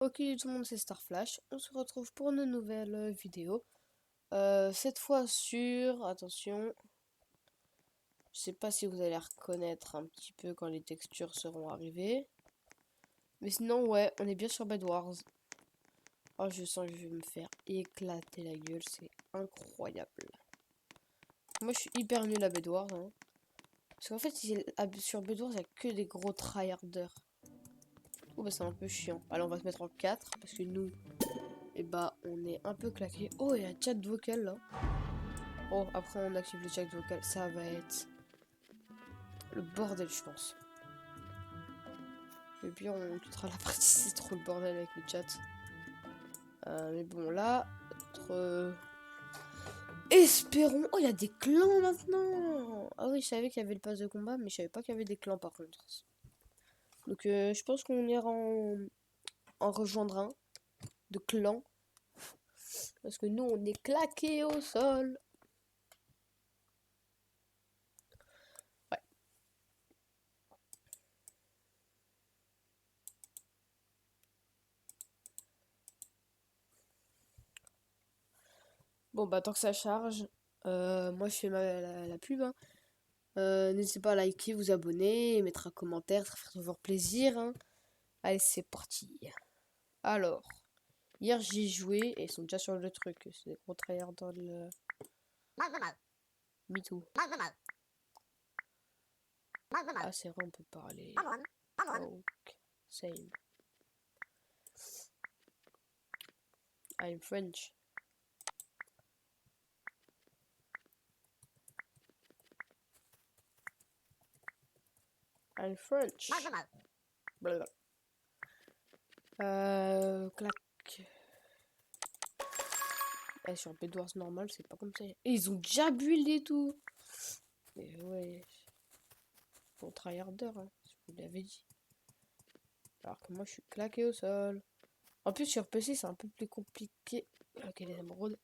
Ok tout le monde, c'est Starflash. On se retrouve pour une nouvelle vidéo. Cette fois sur... Attention. Je sais pas si vous allez reconnaître un petit peu quand les textures seront arrivées. Mais sinon, ouais, on est bien sur Bed Wars. Oh, je sens que je vais me faire éclater la gueule. C'est incroyable. Moi, je suis hyper nul à Bed Wars. Hein. Parce qu'en fait, sur Bed Wars, il n'y a que des gros tryharders. Oh, bah c'est un peu chiant. Allez, on va se mettre en 4. Parce que nous... Et bah, on est un peu claqué. Oh, il y a un chat vocal là. Oh, après on active le chat vocal. Ça va être le bordel, je pense. Et puis on quittera la partie, c'est trop le bordel avec le chat. Mais bon, là, espérons. Oh, il y a des clans maintenant. Ah oui, je savais qu'il y avait le pass de combat, mais je savais pas qu'il y avait des clans par contre. Donc, je pense qu'on ira en rejoindre un de clan. Parce que nous, on est claqués au sol. Ouais. Bon, bah, tant que ça charge, moi je fais la pub. Hein. N'hésitez pas à liker, vous abonner, mettre un commentaire, ça ferait toujours plaisir. Hein. Allez, c'est parti. Alors, hier j'ai joué et ils sont déjà sur le truc. C'est des gros tryhards dans le. Me too. Ah, c'est vrai, on peut parler. Ok, same. I'm French. I'm French. Blablabla. Clac. Eh, sur Bedwars normal, c'est pas comme ça. Et ils ont déjà build et tout. Mais ouais. Bon, tryharder, hein, je vous l'avais dit. Alors que moi, je suis claqué au sol. En plus, sur PC, c'est un peu plus compliqué. Ok, les émeraudes.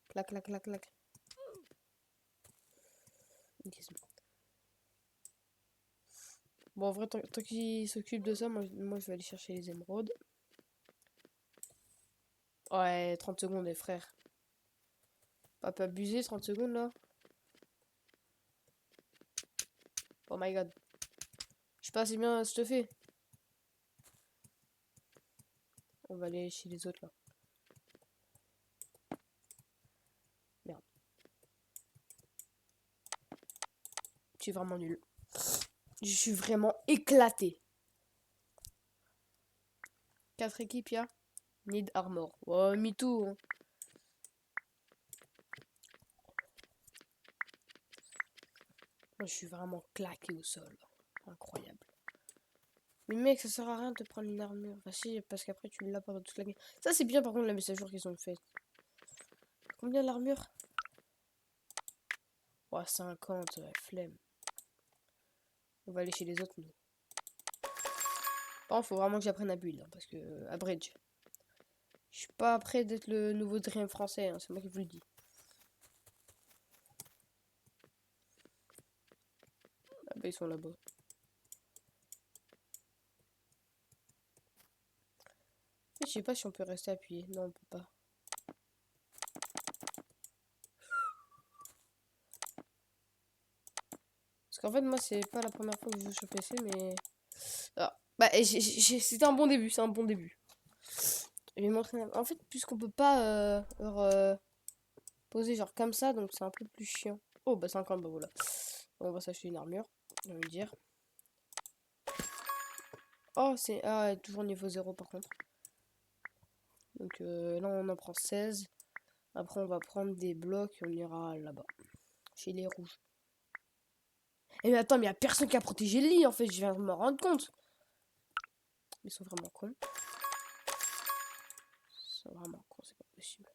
Clac, clac, clac, clac. Ok, c'est bon. Bon, en vrai, tant qu'il s'occupe de ça, moi, je vais aller chercher les émeraudes. Ouais, 30 secondes, les frères. Pas abuser, 30 secondes, là. Oh my god. Je sais pas si bien je te fais. On va aller chez les autres, là. Merde. Je suis vraiment nul. Je suis vraiment éclaté. 4 équipes, y'a. Need armor. Oh, me too. Hein. Moi, je suis vraiment claqué au sol. Incroyable. Mais mec, ça sert à rien de te prendre une armure. Enfin, si, parce qu'après, tu l'as pendant toute la game. Ça, c'est bien, par contre, la mise à jour qu'ils ont fait. Combien l'armure? Oh, 50, flemme. On va aller chez les autres, nous. Par contre, faut vraiment que j'apprenne à build, hein, parce que, à bridge. Je suis pas prêt d'être le nouveau Dream français, hein, c'est moi qui vous le dis. Ah bah, ils sont là-bas. Je sais pas si on peut rester appuyé. Non, on peut pas. Parce qu'en fait, moi, c'est pas la première fois que je joue sur PC, mais... Ah, bah, c'était un bon début, c'est un bon début. Je vais montrer... En fait, puisqu'on peut pas poser genre comme ça, donc c'est un peu plus chiant. Oh, bah 50, bah voilà. On va s'acheter une armure, j'ai envie de dire. Oh, c'est... Ah, toujours niveau 0 par contre. Donc là, on en prend 16. Après, on va prendre des blocs et on ira là-bas. Chez les rouges. Et mais attends, mais y a personne qui a protégé le lit, en fait, je viens de me rendre compte. Ils sont vraiment cons. Ils sont vraiment cons, c'est pas possible.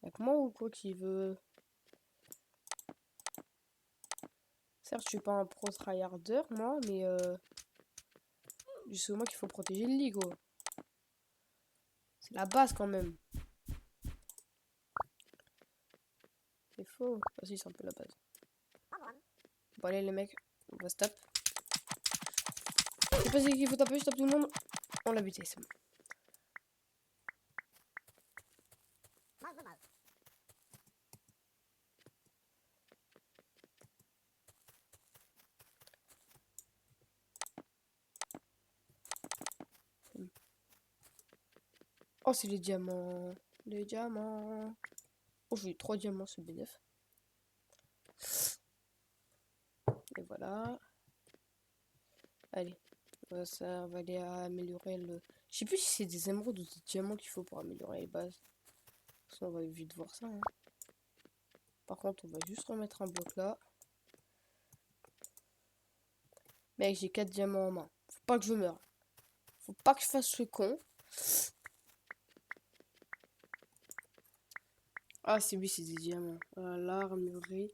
Y'a que moi ou quoi qui veut... Certes, je suis pas un pro tryharder, moi, mais c'est moi qu'il faut protéger le lit, quoi. C'est la base, quand même. C'est faux. Ah si, c'est un peu la base. Bon, allez, les mecs, on va stop. Je sais pas si il faut taper, je tape tout le monde. On l'a buté, c'est bon. Oh, c'est les diamants. Les diamants. Oh, j'ai eu 3 diamants, c'est bénef. Et voilà. Allez. Ça va aller à améliorer le... Je sais plus si c'est des émeraudes ou des diamants qu'il faut pour améliorer les bases. Ça, on va vite voir ça. Hein. Par contre, on va juste remettre un bloc là. Mec, j'ai 4 diamants en main. Faut pas que je meure. Faut pas que je fasse le con. Ah, c'est oui, c'est des diamants. L'armurerie.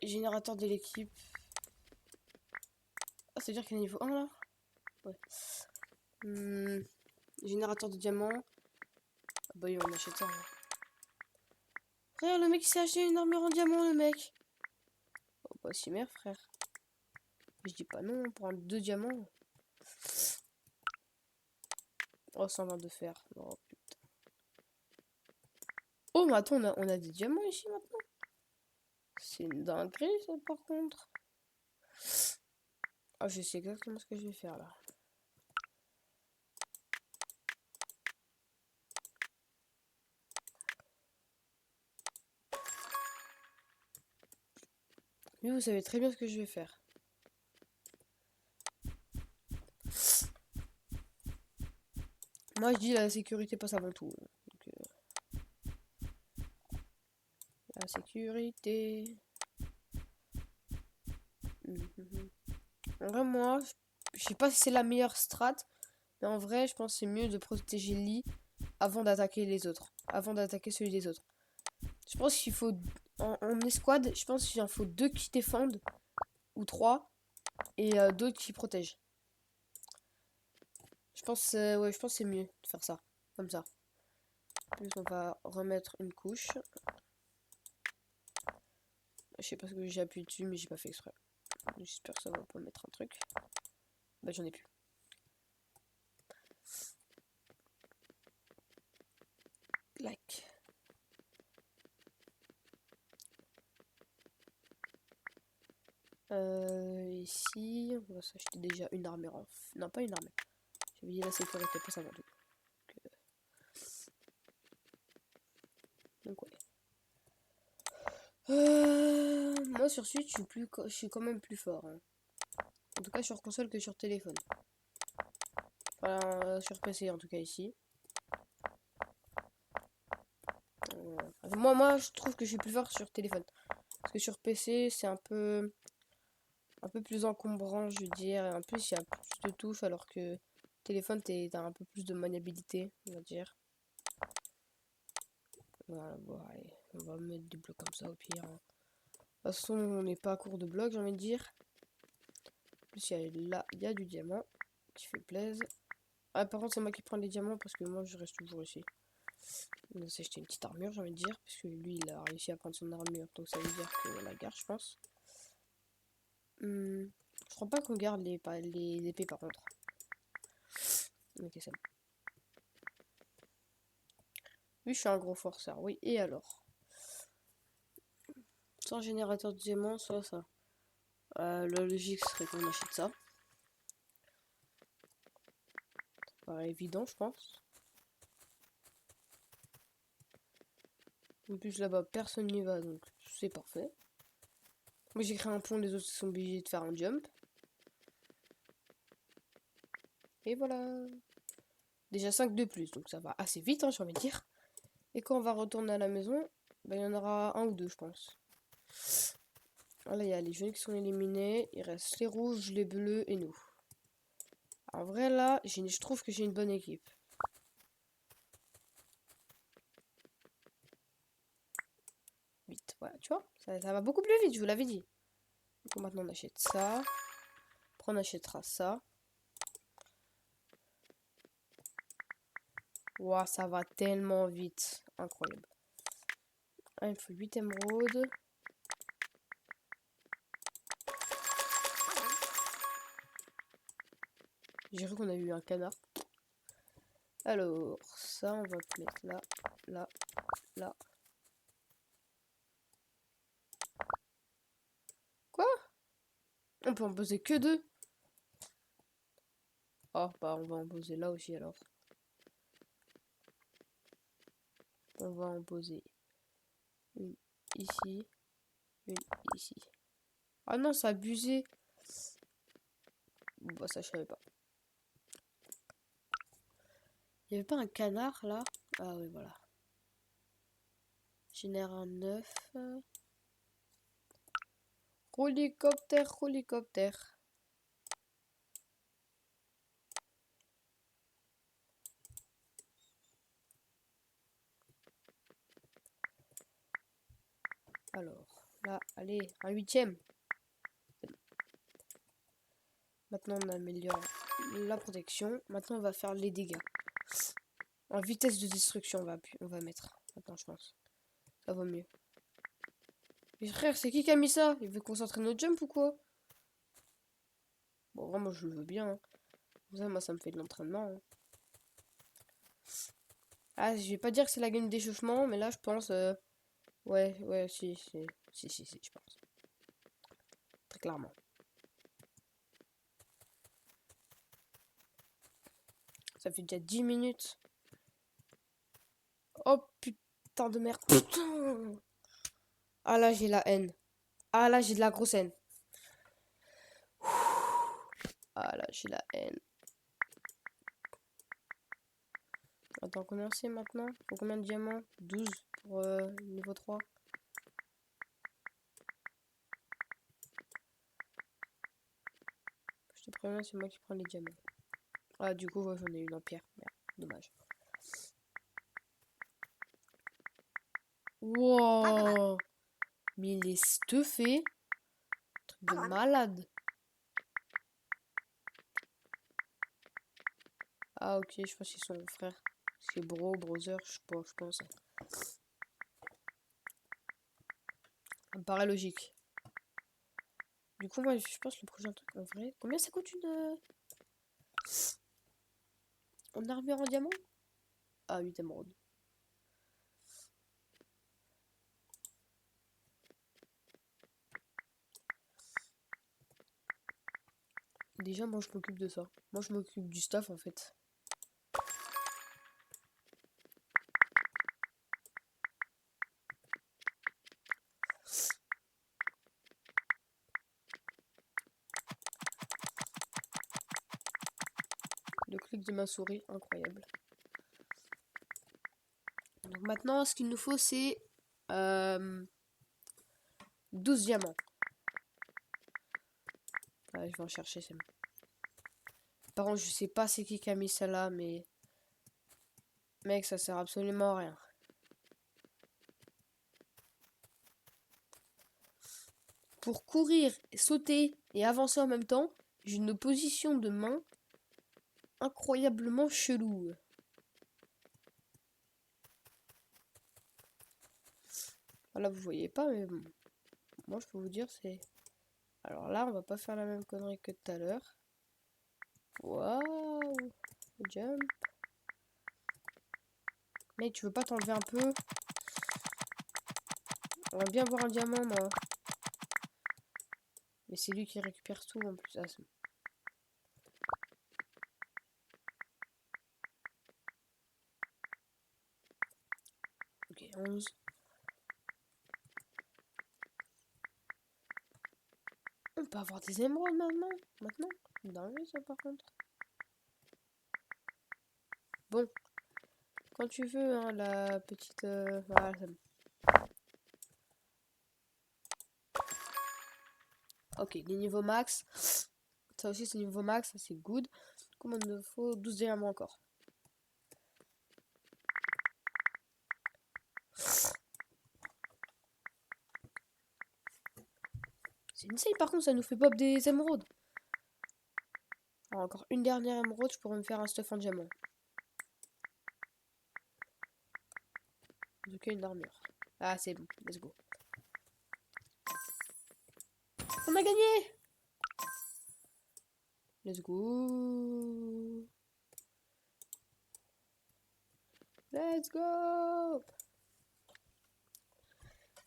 Générateur de l'équipe. Ah, ça veut dire qu'il y a niveau 1 là? Ouais. Générateur de diamants. Ah bah oui, on achète ça. Hein. Frère, le mec il s'est acheté une armure en diamant, le mec. Oh bah si merde, frère. Je dis pas non pour un 2 diamants. Oh, 120 de fer. Oh putain. Oh, mais attends, on a des diamants ici maintenant. C'est une dinguerie ça par contre. Ah, je sais exactement ce que je vais faire là. Mais vous savez très bien ce que je vais faire. Moi je dis la sécurité passe avant tout. Donc, la sécurité. En vrai, moi, je sais pas si c'est la meilleure strat. Mais en vrai, je pense que c'est mieux de protéger le lit avant d'attaquer les autres. Avant d'attaquer celui des autres. Je pense qu'il faut... En escouade, je pense qu'il en faut 2 qui défendent. Ou 3. Et d'autres qui protègent. Je pense, ouais, je pense que c'est mieux de faire ça. Comme ça. En plus, on va remettre une couche. Je sais pas ce que j'ai appuyé dessus, mais j'ai pas fait exprès. J'espère que ça va pas mettre un truc. Bah, j'en ai plus. Clac. Ici, on va s'acheter déjà une armure en... Non, pas une armure. J'avais dit la sécurité, pas ça va tout. Donc ouais. Moi sur Switch, je suis quand même plus fort. Hein. En tout cas sur console que sur téléphone. Enfin, sur PC en tout cas ici. Moi, je trouve que je suis plus fort sur téléphone. Parce que sur PC, c'est un peu plus encombrant, je veux dire. Et en plus, il y a plus de touches, alors que téléphone, t'as un peu plus de maniabilité, on va dire. Voilà, bon, allez, on va mettre des blocs comme ça au pire. Hein. De toute façon, on n'est pas à court de blocs, j'ai envie de dire. En plus, là, il y a du diamant qui fait plaisir. Ah, par contre, c'est moi qui prends les diamants parce que moi, je reste toujours ici. On va s'acheter une petite armure, j'ai envie de dire. Parce que lui, il a réussi à prendre son armure. Donc, ça veut dire qu'on la garde, je pense. Je crois pas qu'on garde les épées, par contre. Ok, c'est bon. Oui, je suis un gros forceur. Oui, et alors? Soit un générateur de diamants, soit ça. La logique serait qu'on achète ça. Ça paraît évident, je pense. En plus, là-bas, personne n'y va, donc c'est parfait. Moi, j'ai créé un pont, les autres sont obligés de faire un jump. Et voilà. Déjà 5 de plus, donc ça va assez vite, hein, j'ai envie de dire. Et quand on va retourner à la maison, ben, il y en aura un ou deux, je pense. Voilà, il y a les jaunes qui sont éliminés. Il reste les rouges, les bleus et nous. En vrai, là, je trouve que j'ai une bonne équipe. Vite, voilà, tu vois, ça va beaucoup plus vite, je vous l'avais dit. Donc maintenant, on achète ça. Après, on achètera ça. Waouh, ça va tellement vite. Incroyable. Ah, il me faut 8 émeraudes. J'ai cru qu'on a eu un canard. Alors, ça, on va le mettre là, là, là. Quoi? On peut en poser que 2. Oh, bah on va en poser là aussi alors. On va en poser une ici, une ici. Ah non, c'est abusé. Bon, bah ça, je savais pas. Il y avait pas un canard là? Ah oui, voilà. Génère un œuf. Hélicoptère, hélicoptère. Alors, là, allez, un 8e. Maintenant, on améliore la protection. Maintenant, on va faire les dégâts. En vitesse de destruction, on va mettre. Attends, je pense. Ça vaut mieux. Mais frère, c'est qui a mis ça? Il veut concentrer notre jump ou quoi? Bon, vraiment, je le veux bien. Hein. Ça, moi, ça me fait de l'entraînement. Hein. Ah, je vais pas dire que c'est la gaine d'échauffement, mais là, je pense... Ouais, ouais, si, je pense. Très clairement. Ça fait déjà 10 minutes. Oh, putain de merde. Putain. Ah, là, j'ai la haine. Ah, là, j'ai de la grosse haine. Ah, là, j'ai la haine. Attends, combien c'est maintenant? Faut combien de diamants? 12 pour niveau 3. Je te préviens, c'est moi qui prends les diamants. Ah, du coup, ouais, j'en ai une en pierre. Merde, dommage. Wow! Mais il est stuffé. Truc de malade. Ah, ok, je pense qu'ils sont frères. C'est brother, je pense. Ça me paraît logique. Du coup, moi, je pense le prochain truc en vrai. Combien ça coûte une armure en diamant? Ah, 8 émeraudes. Déjà, moi, je m'occupe de ça. Moi, je m'occupe du staff, en fait. Le clic de ma souris, incroyable. Donc maintenant, ce qu'il nous faut, c'est 12 diamants. Ouais, je vais en chercher, c'est bon. Par contre, je sais pas c'est qui a mis ça là, mais... Mec, ça sert absolument à rien. Pour courir, sauter et avancer en même temps, j'ai une position de main incroyablement chelou. Voilà, vous voyez pas, mais bon. Moi, je peux vous dire, c'est... Alors là, on va pas faire la même connerie que tout à l'heure. Waouh! Jump. Mec, tu veux pas t'enlever un peu? On va bien voir un diamant, moi. Mais c'est lui qui récupère tout, en plus. Ah, c'est bon. Ok, 11. On peut avoir des émeraudes maintenant. Dingue ça par contre. Bon, quand tu veux, hein, la petite... Voilà, c'est bon. Ok, les niveaux max. Ça aussi c'est niveau max, ça c'est good. Comme il nous faut 12 diamants encore. C'est insane par contre, ça nous fait pop des émeraudes. Alors, encore une dernière émeraude, je pourrais me faire un stuff en diamant. En tout cas, une armure. Ah, c'est bon, let's go. On a gagné! Let's go. Let's go.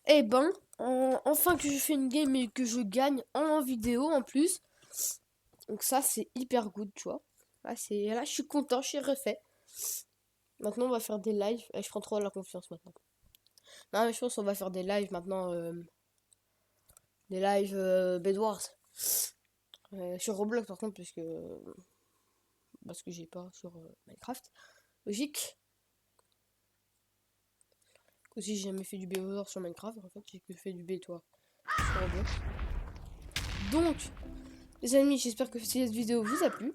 Eh ben, enfin que je fais une game et que je gagne en vidéo en plus. Donc ça, c'est hyper good, tu vois. Là, je suis content, je suis refait. Maintenant, on va faire des lives. Et je prends trop la confiance maintenant. Non, mais je pense qu'on va faire des lives maintenant. Des lives Bed Wars. Sur Roblox, par contre, parce que j'ai pas sur Minecraft. Logique. Aussi, j'ai jamais fait du Bed Wars sur Minecraft. En fait, j'ai que fait du B, toi, sur Roblox. Donc, les amis, j'espère que cette vidéo vous a plu.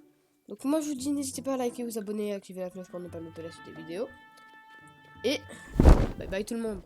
Donc moi je vous dis, n'hésitez pas à liker, vous abonner et activer la cloche pour ne pas louper la suite des vidéos. Et bye bye tout le monde.